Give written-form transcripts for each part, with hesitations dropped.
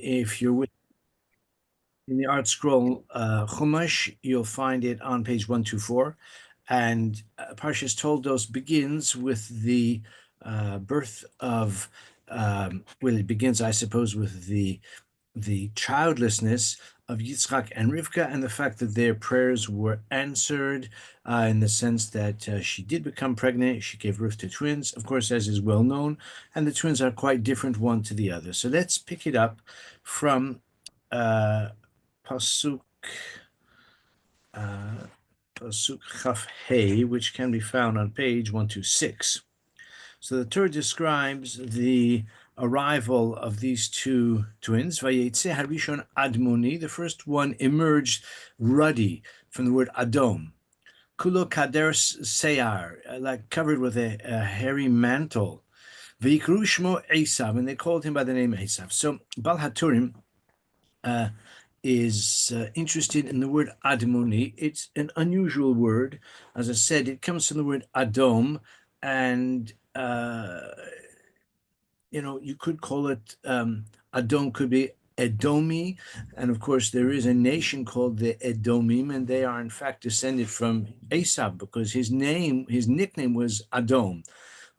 if you're with in the Art Scroll Chumash, you'll find it on page 124. And Parshas Toldot begins with the birth of, well, it begins, I suppose, with the childlessness of Yitzchak and Rivka, and the fact that their prayers were answered in the sense that she did become pregnant. She gave birth to twins, of course, as is well known, and the twins are quite different one to the other. So let's pick it up from uh, Pasuk uh, Pasuk Chaf Hey, which can be found on page 126. So the Torah describes the arrival of these two twins. Vayetze Harishon Admoni, the first one emerged ruddy from the word Adom. Kulo Kader Seyar, like covered with a hairy mantle. Vayikru Shmo Esav, and they called him by the name Esav. So Bal haTurim is interested in the word Admoni. It's an unusual word. As I said, it comes from the word Adom, and you could call it Adom, could be Edomi, and of course there is a nation called the Edomim, and they are in fact descended from Esau because his nickname was Adom.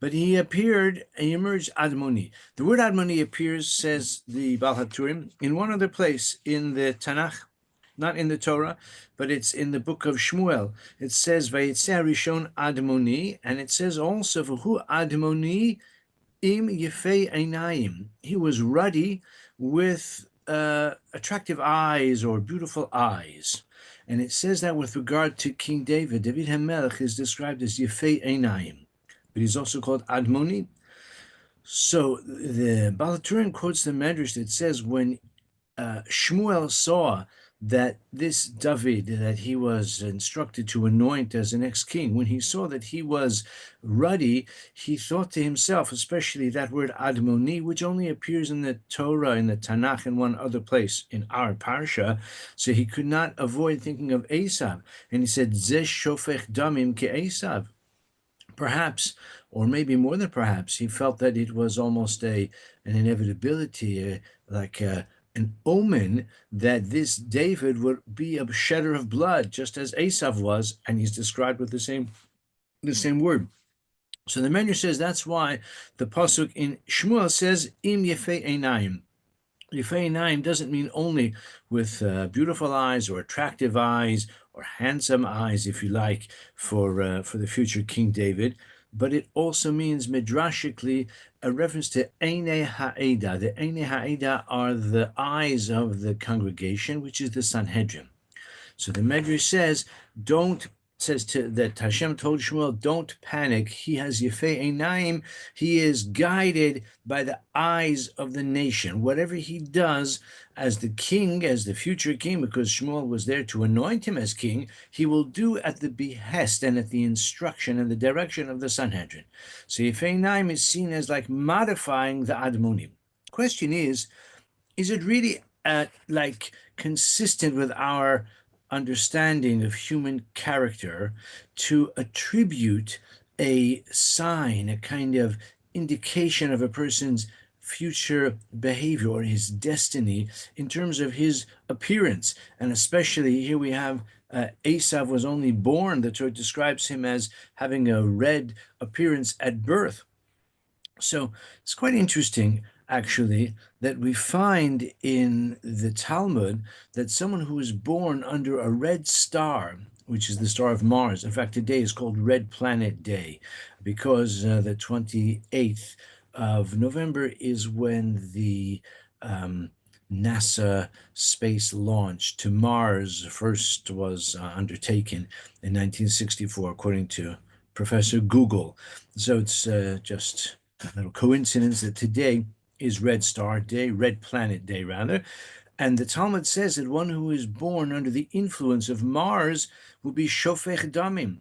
But he emerged Admoni. The word Admoni appears, says the Bal haTurim, in one other place in the Tanakh, not in the Torah, but it's in the book of Shmuel. It says, Vayetze Harishon Admoni, and it says also, V'hu Admoni im Yefei Einayim. He was ruddy with attractive eyes or beautiful eyes. And it says that with regard to King David. David HaMelech is described as Yefei Einayim, but he's also called Admoni. So the Bal haTurim quotes the Medrash that says when Shmuel saw that this David, that he was instructed to anoint as the next king, when he saw that he was ruddy, he thought to himself, especially that word Admoni, which only appears in the Torah, in the Tanakh, and one other place in our Parasha, so he could not avoid thinking of Esav. And he said, Zeh shofech damim ke Esav. Perhaps, or maybe more than perhaps, he felt that it was almost an inevitability, an omen that this David would be a shedder of blood, just as Esav was, and he's described with the same word. So the Medrash says that's why the pasuk in Shmuel says Im Yefei Einayim. Yefei Einayim doesn't mean only with beautiful eyes or attractive eyes or handsome eyes, if you like, for the future King David, but it also means midrashically a reference to Einei Ha'eda. The Einei Ha'eda are the eyes of the congregation, which is the Sanhedrin. So the Medrash says, that Hashem told Shmuel, don't panic. He has Yefei Einayim. He is guided by the eyes of the nation. Whatever he does as the king, as the future king, because Shmuel was there to anoint him as king, he will do at the behest and at the instruction and the direction of the Sanhedrin. So Yefei Einayim is seen as like modifying the Admonim. Question is it really consistent with our understanding of human character to attribute a sign, a kind of indication of a person's future behavior or his destiny in terms of his appearance? And especially here we have Esav was only born. The Torah describes him as having a red appearance at birth. So it's quite interesting, actually, that we find in the Talmud that someone who is born under a red star, which is the star of Mars, in fact, today is called Red Planet Day, because the 28th of November is when the NASA space launch to Mars first was undertaken in 1964, according to Professor Google. So it's just a little coincidence that today is Red Star Day, Red Planet Day, rather. And the Talmud says that one who is born under the influence of Mars will be Shofech Damim.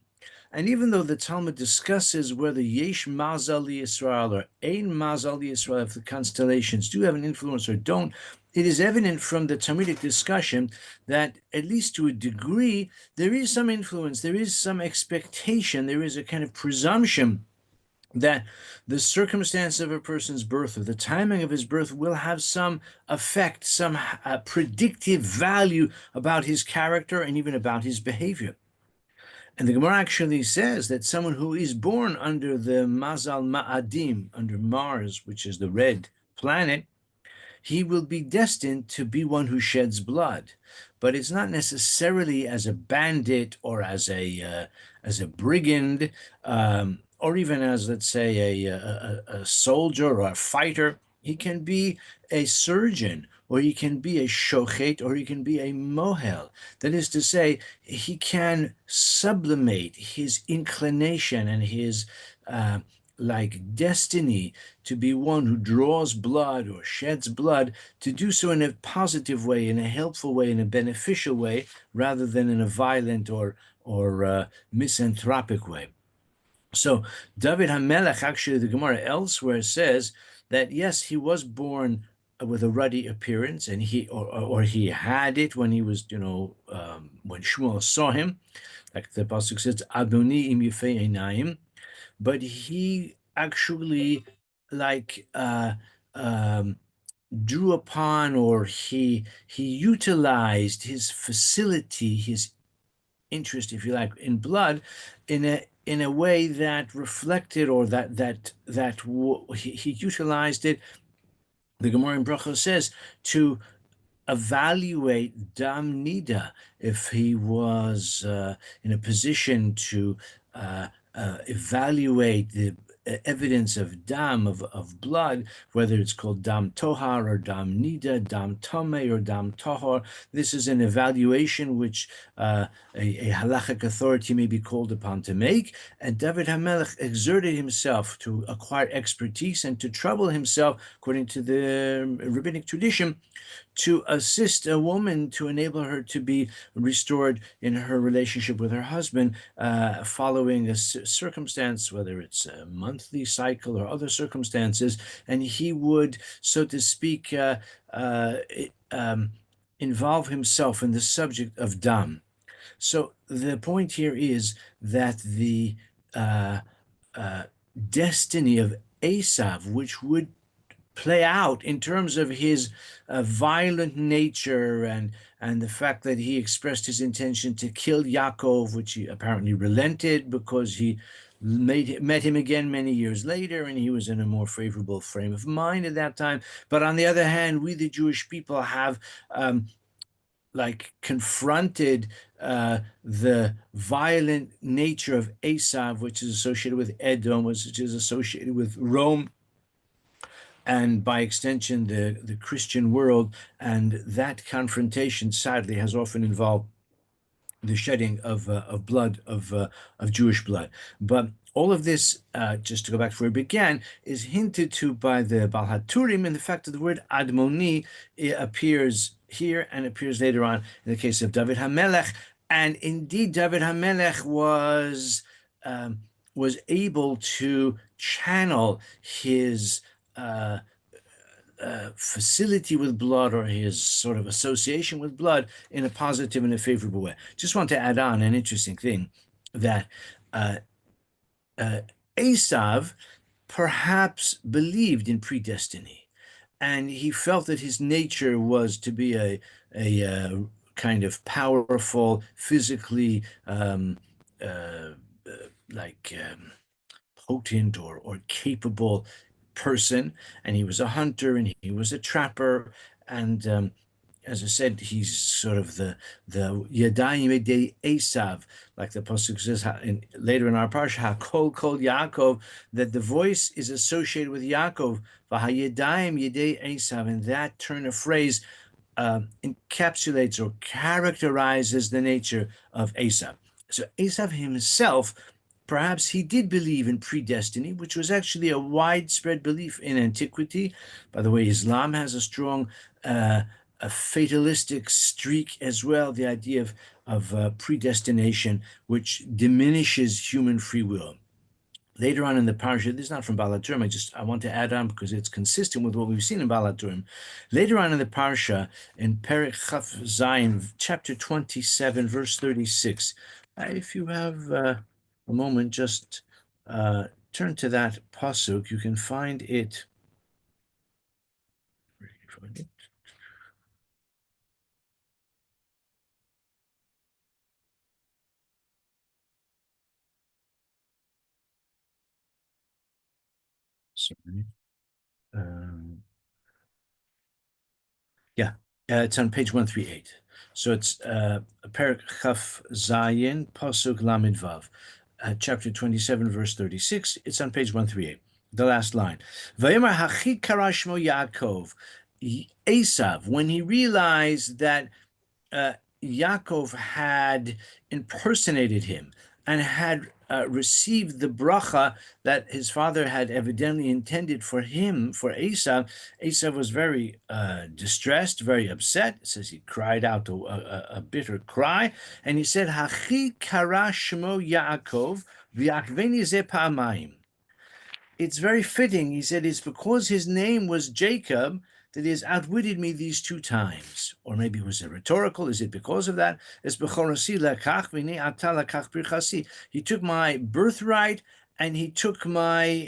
And even though the Talmud discusses whether Yesh Mazal Yisrael or Ein Mazal Yisrael, if the constellations do have an influence or don't, it is evident from the Talmudic discussion that, at least to a degree, there is some influence, there is some expectation, there is a kind of presumption that the circumstance of a person's birth or the timing of his birth will have some effect, some predictive value about his character and even about his behavior. And the Gemara actually says that someone who is born under the Mazal Ma'adim, under Mars, which is the red planet, he will be destined to be one who sheds blood, but it's not necessarily as a bandit or as a brigand, or even as, let's say, a soldier or a fighter. He can be a surgeon, or he can be a shochet, or he can be a mohel. That is to say, he can sublimate his inclination and his like destiny to be one who draws blood or sheds blood, to do so in a positive way, in a helpful way, in a beneficial way, rather than in a violent or misanthropic way. So David HaMelech, actually, the Gemara elsewhere says that yes, he was born with a ruddy appearance, and or he had it when he was, when Shmuel saw him, like the pasuk says, "Adoni im yifei einayim," but he actually like drew upon, or he utilized his facility, his interest, if you like, in blood, in a way that reflected, or he utilized it. The Gemara in Bracha says to evaluate dam nida, if he was in a position to evaluate the evidence of dam, of blood, whether it's called dam tohar or dam nida, dam tome or dam tohar. This is an evaluation which a halachic authority may be called upon to make, and David HaMelech exerted himself to acquire expertise and to trouble himself, according to the rabbinic tradition, to assist a woman, to enable her to be restored in her relationship with her husband, following a circumstance, whether it's a monthly cycle or other circumstances. And he would, so to speak, involve himself in the subject of dam. So the point here is that the destiny of Esav, which would play out in terms of his violent nature, and the fact that he expressed his intention to kill Yaakov, which he apparently relented because he met him again many years later, and he was in a more favorable frame of mind at that time. But on the other hand, we, the Jewish people, have like confronted the violent nature of Esav, which is associated with Edom, which is associated with Rome, and by extension the Christian world. And that confrontation, sadly, has often involved the shedding of blood, of Jewish blood. But all of this, just to go back to where it began, is hinted to by the haTurim, and the fact that the word Admoni appears here and appears later on in the case of David HaMelech. And indeed, David HaMelech was able to channel his facility with blood, or his sort of association with blood, in a positive and a favorable way. Just want to add on an interesting thing, that Esav perhaps believed in predestiny, and he felt that his nature was to be a kind of powerful, physically like potent or capable person, and he was a hunter and he was a trapper, and as I said, he's sort of the Yadayim Yedei Esav, like the pasuk says later in our parsha, Kol Yaakov, that the voice is associated with Yaakov, V'Hayadayim Yedei Esav, and that turn of phrase encapsulates or characterizes the nature of Esav. So Esav himself, perhaps he did believe in predestiny, which was actually a widespread belief in antiquity. By the way, Islam has a strong a fatalistic streak as well, the idea of predestination, which diminishes human free will. Later on in the parasha, this is not from haTurim, I want to add on because it's consistent with what we've seen in haTurim. Later on in the parasha, in Perek Chaf Zayin, chapter 27, verse 36, if you have a moment, just turn to that pasuk, you can find it. Where can you find it? Sorry. Um, yeah, it's on page 138. So it's Perak Chaf Zayin, Pasuk Lamed Vav, chapter 27, verse 36. It's on page 138, the last line. Vayomar Hachi Karashmo Yaakov, Esav, when he realized that uh, Yaakov had impersonated him and had received the bracha that his father had evidently intended for him, for Esav. Esav was very distressed, very upset. It says he cried out a bitter cry, and he said, Hachi kara shmo Yaakov v'yakveni ze pa'amayim. It's very fitting. He said, it's because his name was Jacob that he has outwitted me these two times. Or maybe it was a rhetorical. Is it because of that? He took my birthright and he took he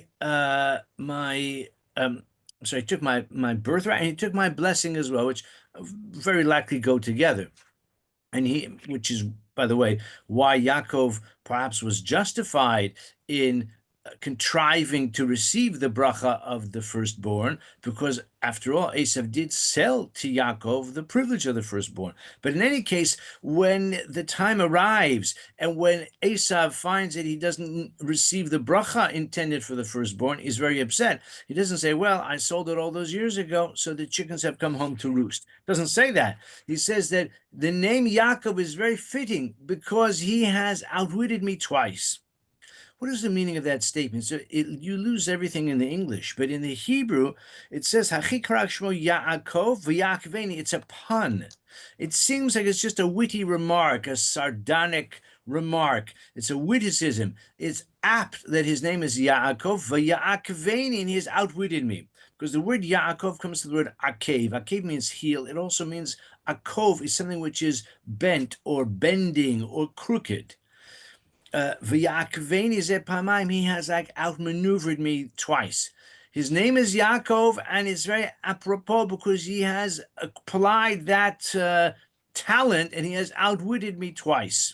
took my birthright and he took my blessing as well, which very likely go together. And which is, by the way, why Yaakov perhaps was justified in contriving to receive the bracha of the firstborn, because after all, Esav did sell to Yaakov the privilege of the firstborn. But in any case, when the time arrives and when Esav finds that he doesn't receive the bracha intended for the firstborn, he's very upset. He doesn't say, well, I sold it all those years ago, so the chickens have come home to roost. Doesn't say that. He says that the name Yaakov is very fitting because he has outwitted me twice. What is the meaning of that statement? So you lose everything in the English, but in the Hebrew, it says Hachikarak Shmo Yaakov v'Yakveni. It's a pun. It seems like it's just a witty remark, a sardonic remark. It's a witticism. It's apt that his name is Yaakov v'Yakveni, and he has outwitted me. Because the word Yaakov comes from the word akev. Akev means heel. It also means akov is something which is bent or bending or crooked. He has like outmaneuvered me twice. His name is Yaakov, and it's very apropos because he has applied that talent and he has outwitted me twice.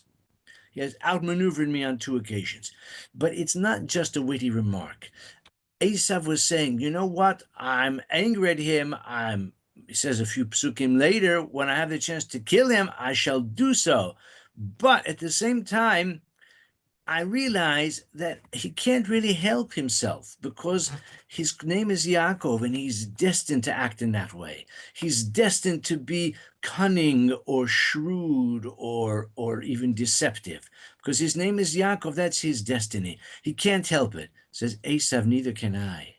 He has outmaneuvered me on two occasions. But it's not just a witty remark. Esav was saying, you know what? I'm angry at him. He says a few psukim later, when I have the chance to kill him, I shall do so. But at the same time, I realize that he can't really help himself because his name is Yaakov and he's destined to act in that way. He's destined to be cunning or shrewd or even deceptive because his name is Yaakov. That's his destiny. He can't help it. Says Esav, neither can I.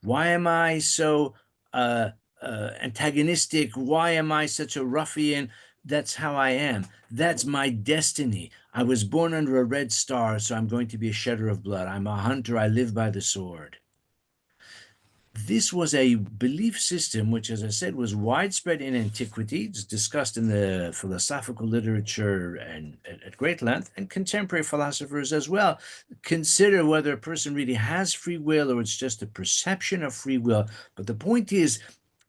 Why am I so antagonistic? Why am I such a ruffian? That's how I am. That's my destiny. I was born under a red star, so I'm going to be a shedder of blood. I'm a hunter. I live by the sword. This was a belief system which, as I said, was widespread in antiquity. It's discussed in the philosophical literature and at great length, and contemporary philosophers as well consider whether a person really has free will or it's just a perception of free will. But the point is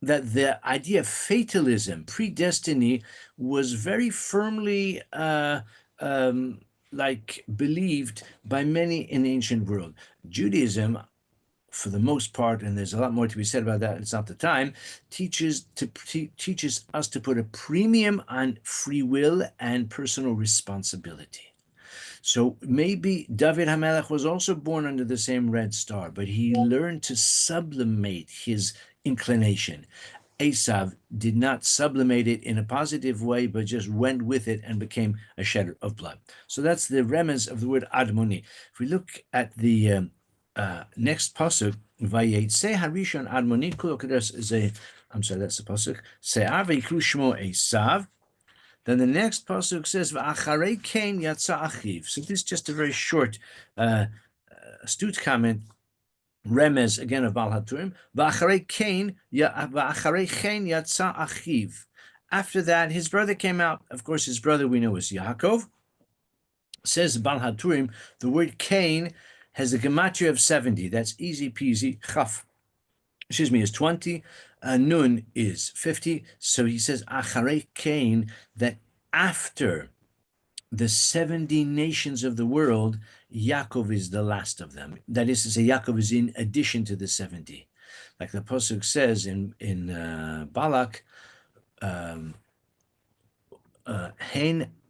that the idea of fatalism, predestiny, was very firmly believed by many in the ancient world. Judaism, for the most part, and there's a lot more to be said about that, it's not the time, teaches us to put a premium on free will and personal responsibility. So maybe David HaMelech was also born under the same red star, but he learned to sublimate his inclination. Esav did not sublimate it in a positive way, but just went with it and became a shedder of blood. So that's the remez of the word admoni. If we look at the next pasuk, Vayetze Harishon Admoni Kulokades I'm sorry, that's the pasuk. Se'ar v'yikru shmo Esav. Then the next pasuk says V'acharei Kain yatsa achiv. So this is just a very short, astute comment. Remez again of Baal haTurim. V'acharei Kain yatsa achiv. After that, his brother came out. Of course, his brother we know is Yaakov. Says Baal haTurim, the word Cain has a gematria of 70. That's easy peasy. Chaf, excuse me, is 20. Nun is 50. So he says, Acharei Cain, that after the 70 nations of the world, Yaakov is the last of them. That is to say, Yaakov is in addition to the 70. Like the Pasuk says in Balak, Hein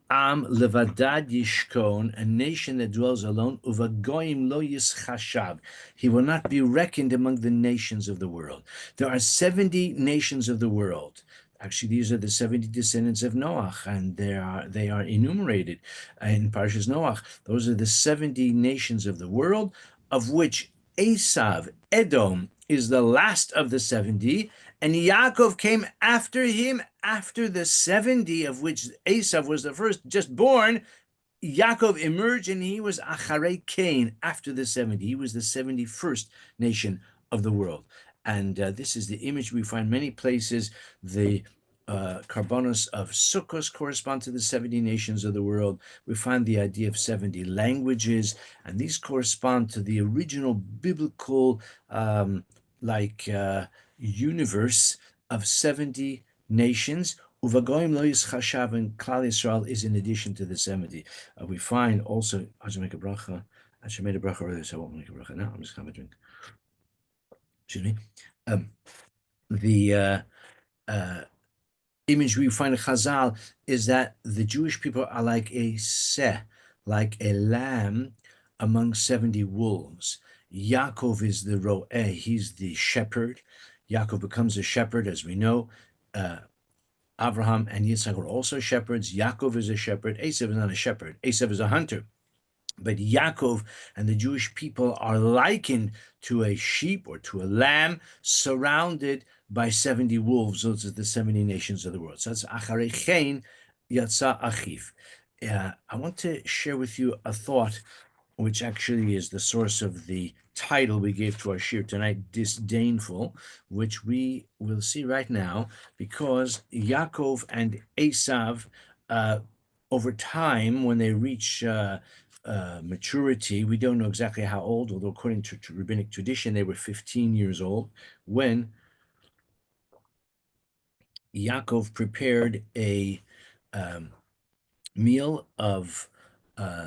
am levadad yishkon, a nation that dwells alone, uvagoyim lo yischashab. He will not be reckoned among the nations of the world. There are 70 nations of the world. Actually, these are the 70 descendants of Noach, and they are enumerated in Parashas Noach. Those are the 70 nations of the world, of which Esav, Edom, is the last of the 70, and Yaakov came after him, after the 70, of which Esav was the first, just born. Yaakov emerged, and he was Acharei Cain, after the 70. He was the 71st nation of the world. And this is the image we find many places. The Karbonos of Sukkos correspond to the 70 nations of the world. We find the idea of 70 languages, and these correspond to the original biblical universe of 70 nations. Uvagoyim lo yischashav, and Klal Yisrael is in addition to the 70. We find also, I should make a bracha. I should make a bracha earlier, so I won't make a bracha now. I'm just going to have a drink. Excuse me. The image we find in Chazal is that the Jewish people are like a seh, like a lamb among 70 wolves. Yaakov is the ro'eh, he's the shepherd. Yaakov becomes a shepherd, as we know. Abraham and Yitzhak are also shepherds. Yaakov is a shepherd. Esav is not a shepherd. Esav is a hunter. But Yaakov and the Jewish people are likened to a sheep or to a lamb surrounded by 70 wolves. Those are the 70 nations of the world. So that's Acharei Chen Yatsa Achiv. I want to share with you a thought which actually is the source of the title we gave to our shir tonight, Disdainful, which we will see right now, because Yaakov and Esav, over time, when they reach maturity, we don't know exactly how old, although according to rabbinic tradition, they were 15 years old, when Yaakov prepared a meal of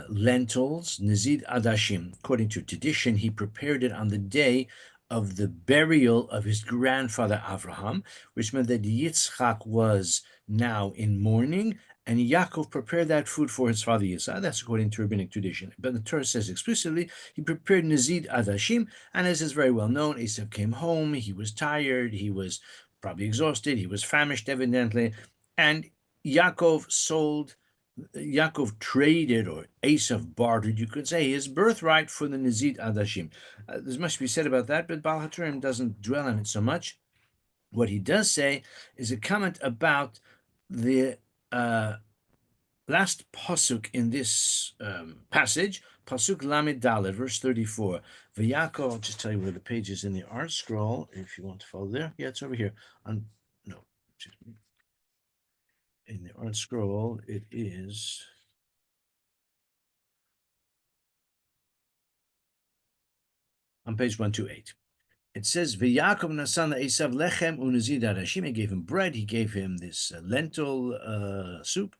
lentils, Nizid Adashim. According to tradition, he prepared it on the day of the burial of his grandfather Avraham, which meant that Yitzchak was now in mourning, and Yaakov prepared that food for his father Yitzchak. That's according to rabbinic tradition. But the Torah says explicitly he prepared Nizid Adashim, and as is very well known, Esav came home, he was tired, he was probably exhausted, he was famished evidently, and Yaakov traded, or Esav bartered, you could say, his birthright for the Nizid Adashim. There's much to be said about that, but haTurim doesn't dwell on it so much. What he does say is a comment about the last pasuk in this passage, pasuk Lamed Daled, verse 34. V'Yaakov, I'll just tell you where the page is in the art scroll, if you want to follow there. Yeah, it's over here. No, excuse me. In the art scroll, it is on page 128. It says, V'Yaakov nasan Esav lechem unizid adashim. He gave him bread. He gave him this lentil soup.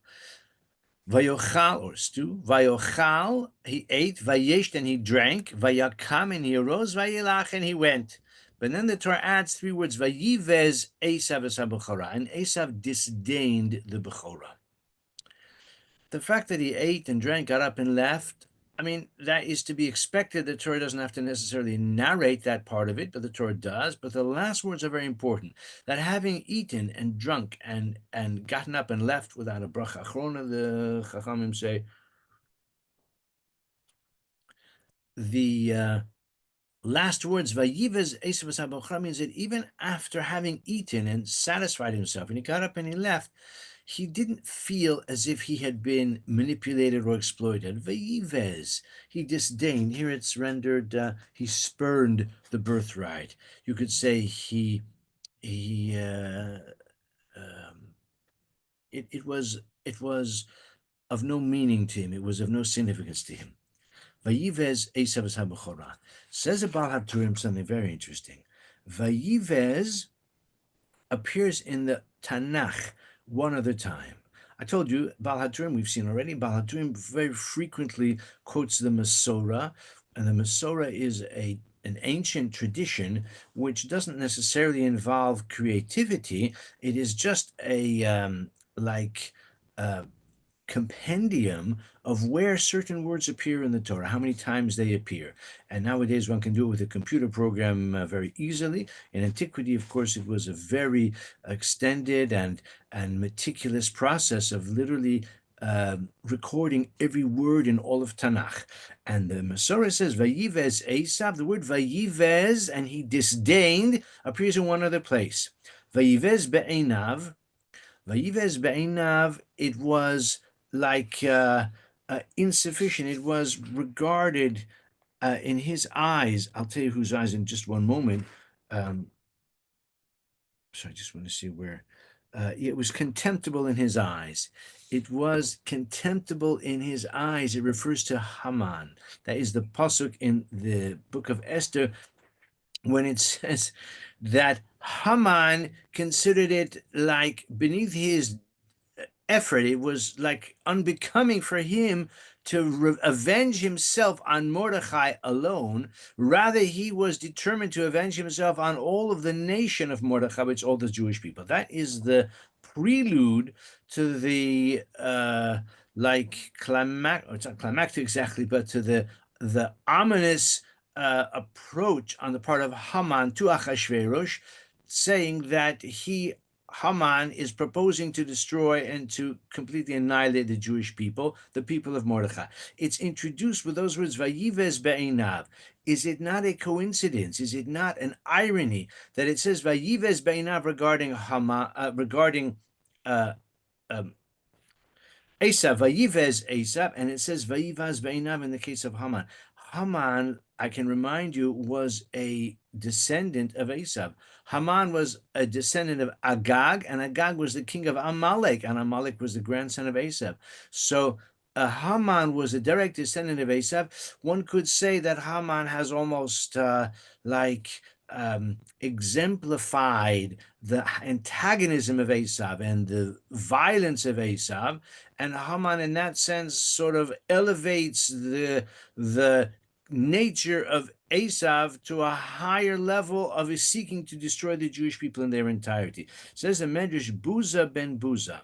Vayochal, or stew. Vayochal, he ate. Vayesh, and he drank. Vayakam, and he arose. Vayelach, and he went. But then the Torah adds 3 words, Vayivez Esav es haBechorah, and Esav disdained the Bechorah. The fact that he ate and drank, got up and left, I mean, that is to be expected. The Torah doesn't have to necessarily narrate that part of it, but the Torah does. But the last words are very important, that having eaten and drunk and gotten up and left without a bracha achrona, the Chachamim say, the last words, Vayivez Esav haBechorah, means that even after having eaten and satisfied himself, and he got up and he left, he didn't feel as if he had been manipulated or exploited. Vayivez, he disdained. Here it's rendered, he spurned the birthright. You could say it was of no meaning to him. It was of no significance to him. Vayivez Esav es habechora. Says about haTurim something very interesting. Vayivez appears in the Tanakh one other time. I told you, Baal HaTurim, we've seen already, Baal HaTurim very frequently quotes the Masorah, and the Masorah is an ancient tradition which doesn't necessarily involve creativity. It is just a like uh, compendium of where certain words appear in the Torah, how many times they appear. And nowadays one can do it with a computer program very easily. In antiquity, of course, it was a very extended and meticulous process of literally recording every word in all of Tanakh. And the Masorah says, Vayivez Esav, the word Vayivez, and he disdained, appears in one other place. Vayivez be'enav, Vayivez be'enav, it was like insufficient. It was regarded in his eyes. I'll tell you whose eyes in just one moment. Um, so I just want to see where. It was contemptible in his eyes. It was contemptible in his eyes. It refers to Haman. That is the pasuk in the book of Esther when it says that Haman considered it like beneath his effort. It was like unbecoming for him to avenge himself on Mordechai alone. Rather, he was determined to avenge himself on all of the nation of Mordechai, which all the Jewish people. That is the prelude to the it's not climactic exactly, but to the ominous approach on the part of Haman to Achashverosh, saying that Haman is proposing to destroy and to completely annihilate the Jewish people, the people of Mordechai. It's introduced with those words, Vayivez be'enav. Is it not a coincidence? Is it not an irony that it says Vayivez be'enav regarding Haman, regarding uh, um, Esav, Vayivez Esav, and it says Vayivaz be'enav in the case of Haman. Haman, I can remind you, was a descendant of Esav. Haman was a descendant of Agag, and Agag was the king of Amalek, and Amalek was the grandson of Esav. So Haman was a direct descendant of Esav. One could say that Haman has almost like exemplified the antagonism of Esav and the violence of Esav, and Haman, in that sense, sort of elevates the nature of Esav to a higher level of his seeking to destroy the Jewish people in their entirety. It says in Medrash, Buza ben Buza,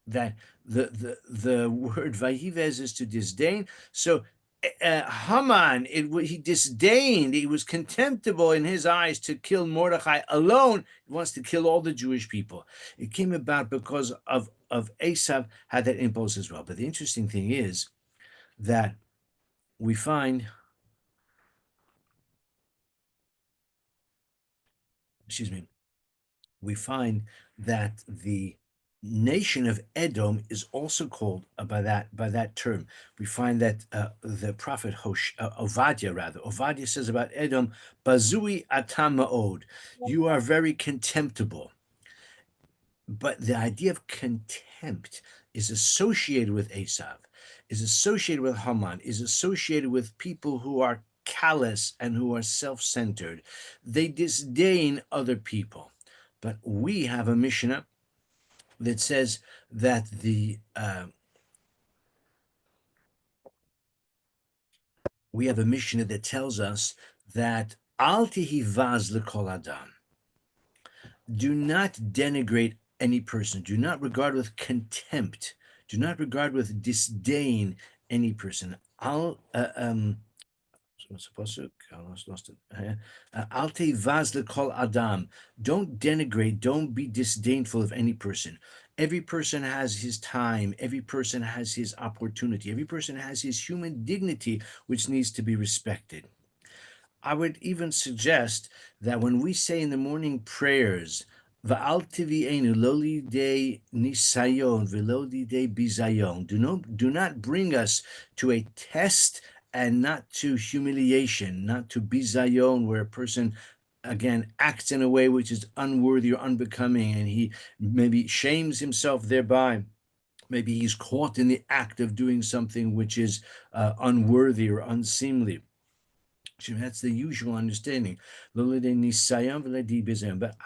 that the word Vayivez is to disdain. So Haman, he disdained, he was contemptible in his eyes to kill Mordechai alone. He wants to kill all the Jewish people. It came about because of Esav had that impulse as well. But the interesting thing is that we find, excuse me, we find that the nation of Edom is also called by that term. We find that the prophet Ovadia says about Edom, Bazui atam ma'od, you are very contemptible. But the idea of contempt is associated with Esav, is associated with Haman, is associated with people who are callous and who are self-centered. They disdain other people. But we have a Mishnah that says that we have a Mishnah that tells us that al tihivaz lekol adam. Do not denigrate any person. Do not regard with contempt. Do not regard with disdain any person. Al What's I lost it. Al tevaz lekol adam. Don't denigrate. Don't be disdainful of any person. Every person has his time. Every person has his opportunity. Every person has his human dignity, which needs to be respected. I would even suggest that when we say in the morning prayers, Va'al tivi'enu lo lidei nisayon v'lo lidei bizayon, do not bring us to a test and not to humiliation, not to bizayon, where a person again acts in a way which is unworthy or unbecoming, and he maybe shames himself thereby. Maybe he's caught in the act of doing something which is unworthy or unseemly. That's the usual understanding. But I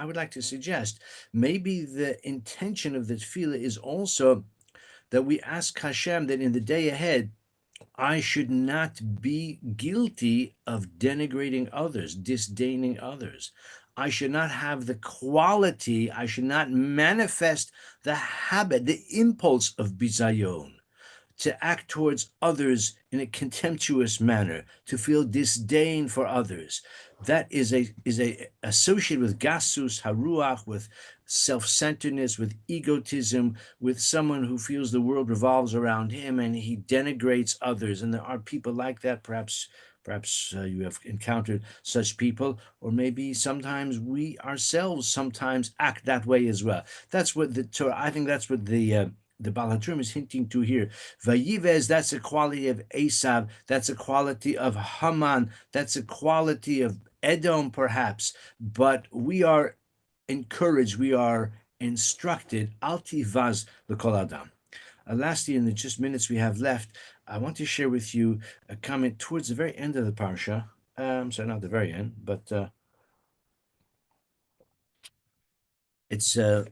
would like to suggest maybe the intention of the tefillah is also that we ask Hashem that in the day ahead, I should not be guilty of denigrating others, disdaining others. I should not have the quality, I should not manifest the habit, the impulse of bizayon, to act towards others in a contemptuous manner, to feel disdain for others. That is a associated with gasus haruach, with self-centeredness, with egotism, with someone who feels the world revolves around him and he denigrates others. And there are people like that. Perhaps you have encountered such people, or maybe sometimes we ourselves sometimes act that way as well. That's what the Torah. I think that's what the Baal HaTurim is hinting to here. Vayivez, that's a quality of Esav, that's a quality of Haman, that's a quality of Edom, perhaps. But we are encouraged, we are instructed, altivaz l'kol adam. Lastly, in the just minutes we have left, I want to share with you a comment towards the very end of the parsha. So not the very end, but it's Perek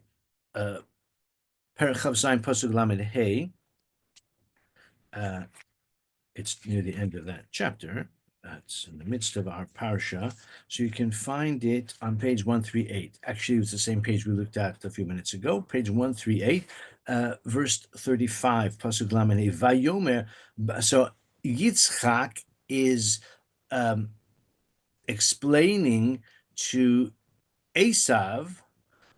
Chav Zayin Pasuk Lamed Hey. It's near the end of that chapter. That's in the midst of our parsha. So you can find it on page 138. Actually, it's the same page we looked at a few minutes ago, page 138, verse 35, Pasuk Lamed Hey. Vayomer. So Yitzchak is explaining to Esav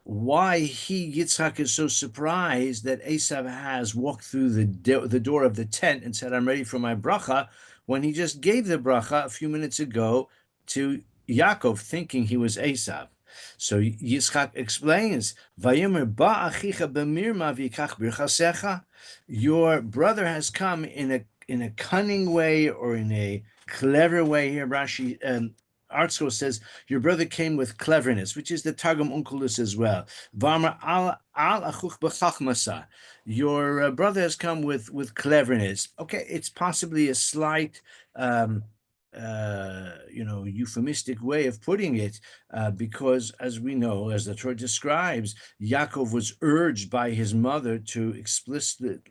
why Yitzchak is so surprised that Esav has walked through the door of the tent and said, I'm ready for my bracha, when he just gave the bracha a few minutes ago to Yaakov, thinking he was Esav. So Yitzchak explains, Vayomer ba achicha b'mirma v'yikach birchasecha. Your brother has come in a cunning way or in a clever way. Here Rashi Artsco says, your brother came with cleverness, which is the Targum Onkelos as well. Varmar al achuch b'chachmasa. Your brother has come with cleverness. Okay, it's possibly a slight euphemistic way of putting it, because as we know, as the Torah describes, Yaakov was urged by his mother to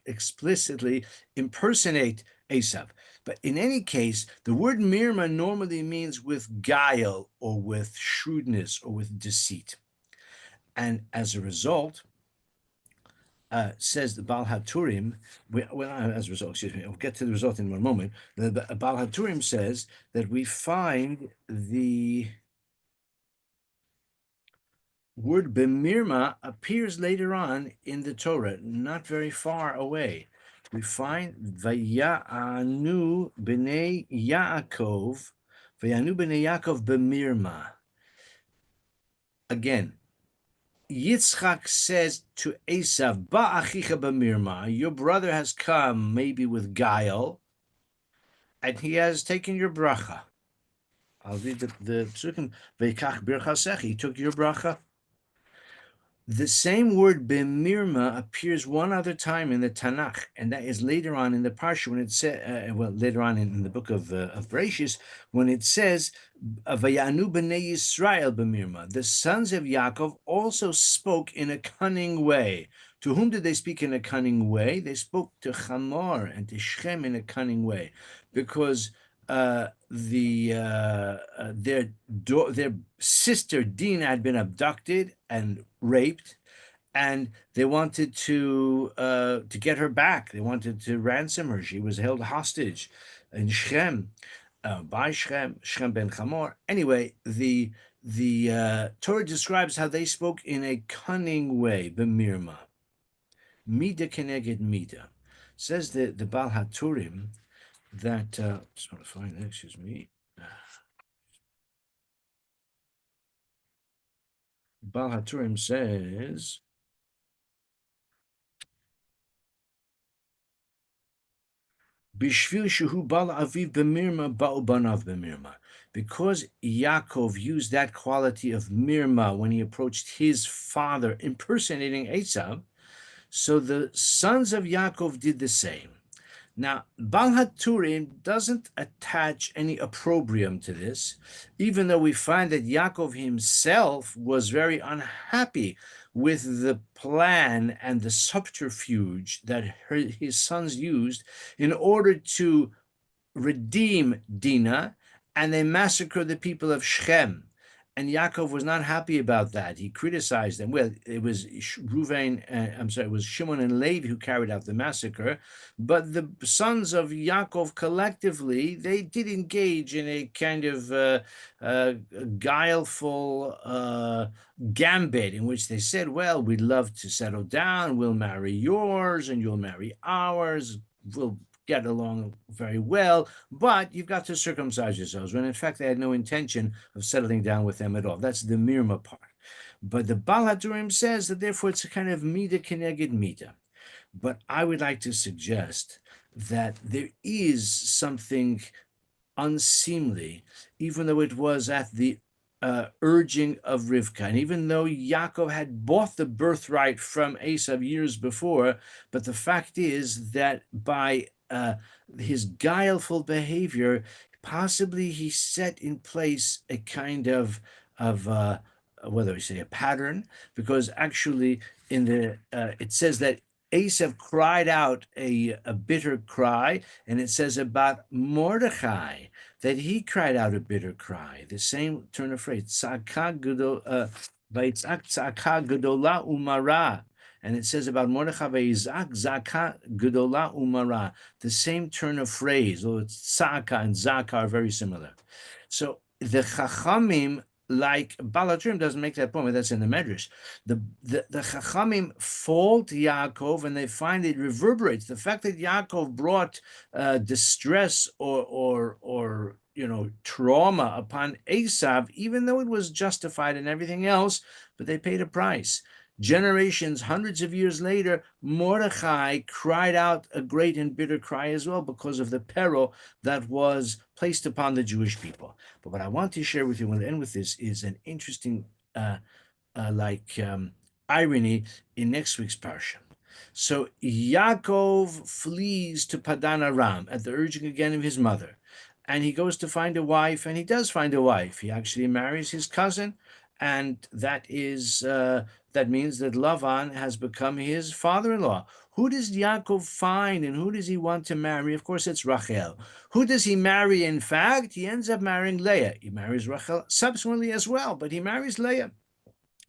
explicitly impersonate Esav. But in any case, the word mirma normally means with guile or with shrewdness or with deceit. And as a result, says the Baal HaTurim, as a result, excuse me, we'll get to the result in one moment. The Baal HaTurim says that we find the word bemirma appears later on in the Torah, not very far away. We find Vayanu b'nei Yaakov, bemirma. Again, Yitzchak says to Esav, Ba'achicha b'mirma, your brother has come maybe with guile, and he has taken your bracha. I'll read the psukim. Veikach birchasech, he took your bracha. The same word bemirma appears one other time in the Tanakh, and that is later on in the Parsha when it says, later on in the book of Bereshis, when it says, "Vayanu b'nei Yisrael bemirma." The sons of Yaakov also spoke in a cunning way. To whom did they speak in a cunning way? They spoke to Hamor and to Shem in a cunning way, because their sister Dinah had been abducted and raped, and they wanted to get her back. They wanted to ransom her. She was held hostage in Shem, by Shem ben Hamor. Anyway, the Torah describes how they spoke in a cunning way, b'mirma, mida keneged mida. Says the Baal HaTurim that just want to find that, excuse me. Baal HaTurim says, Bishvil shehu bal aviv b'mirma ba'u banav b'mirma. Because Yaakov used that quality of mirma when he approached his father, impersonating Esav, So the sons of Yaakov did the same. Now, haTurim doesn't attach any opprobrium to this, even though we find that Yaakov himself was very unhappy with the plan and the subterfuge that his sons used in order to redeem Dinah, and they massacred the people of Shechem. And Yaakov was not happy about that. He criticized them. Well, it was it was Shimon and Levi who carried out the massacre, but the sons of Yaakov collectively, they did engage in a kind of guileful gambit in which they said, well, we'd love to settle down, we'll marry yours and you'll marry ours, we'll get along very well, but you've got to circumcise yourselves, when in fact they had no intention of settling down with them at all. That's the Mirma part. But the haTurim says that therefore it's a kind of Mida Keneged Mida. But I would like to suggest that there is something unseemly, even though it was at the urging of Rivka. And even though Yaakov had bought the birthright from Esav years before, but the fact is that by his guileful behavior, possibly he set in place a kind of whether we say a pattern, because actually in the it says that Esav cried out a bitter cry, and it says about Mordechai that he cried out a bitter cry. The same turn of phrase, tzaka gedola umara. And it says about Mordechai, Vayizak zaka gedola umara. The same turn of phrase, although tzaka and zaka are very similar. So the Chachamim, like haTurim doesn't make that point, but that's in the Medrash. The Chachamim fault Yaakov, and they find it reverberates. The fact that Yaakov brought distress or trauma upon Esav, even though it was justified and everything else, but they paid a price. Generations, hundreds of years later, Mordechai cried out a great and bitter cry as well because of the peril that was placed upon the Jewish people. But what I want to share with you, and we'll end with this, is an interesting irony in next week's Parsha. So Yaakov flees to Padan Aram at the urging again of his mother, and he goes to find a wife, and he does find a wife. He actually marries his cousin, and that is that means that Lavan has become his father-in-law. Who does Yaakov find, and who does he want to marry? Of course, it's Rachel. Who does he marry? In fact, he ends up marrying Leah. He marries Rachel subsequently as well, but he marries Leah.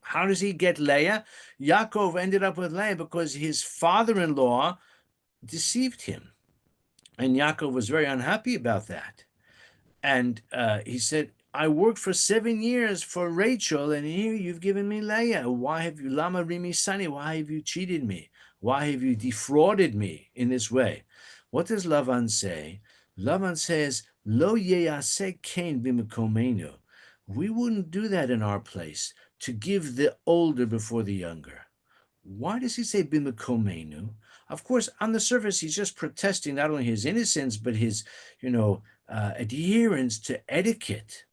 How does he get Leah? Yaakov ended up with Leah because his father-in-law deceived him, and Yaakov was very unhappy about that. And he said, I worked for 7 years for Rachel, and here you've given me Leah. Why have you, Lama Rimi Sani, why have you cheated me? Why have you defrauded me in this way? What does Lavan say? Lavan says, Lo yeyaseh kain b'mekomenu. We wouldn't do that in our place, to give the older before the younger. Why does he say b'mekomenu? Of course, on the surface, he's just protesting not only his innocence, but his, adherence to etiquette.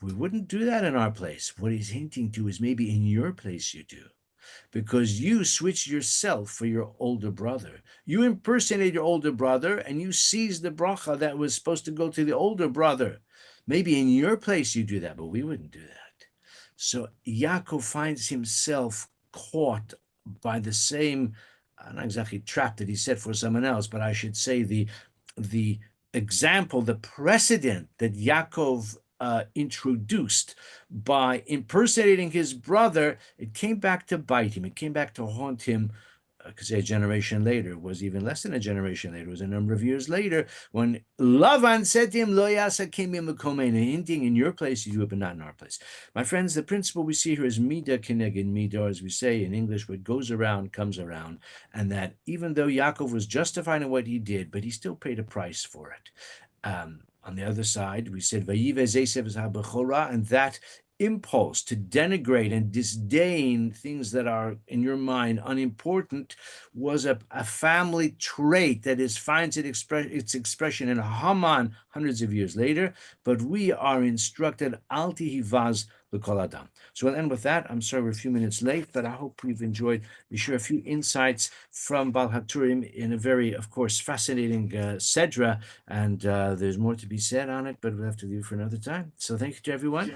We wouldn't do that in our place. What he's hinting to is maybe in your place you do, because you switched yourself for your older brother. You impersonate your older brother, and you seized the bracha that was supposed to go to the older brother. Maybe in your place you do that, but we wouldn't do that. So Yaakov finds himself caught by the same, not exactly trap that he set for someone else, but I should say the example, the precedent that Yaakov introduced by impersonating his brother. It came back to bite him. It came back to haunt him, because a generation later, it was even less than a generation later, it was a number of years later, when Lavan said to him, Lo yasa kemim mekomenu, hinting in your place you do it, but not in our place. My friends, the principle we see here is Mida Keneged Mida, as we say in English, what goes around comes around, and that even though Yaakov was justified in what he did, but he still paid a price for it. On the other side, we said, Vayivez Esav HaBechorah, and that impulse to denigrate and disdain things that are, in your mind, unimportant was a family trait that finds its expression in Haman hundreds of years later. But we are instructed, Al tihivaz l'kol adam. So we'll end with that. I'm sorry we're a few minutes late, but I hope you've enjoyed. We share a few insights from Baal haTurim in a very, of course, fascinating Sedra, and there's more to be said on it, but we'll have to leave it for another time. So thank you to everyone.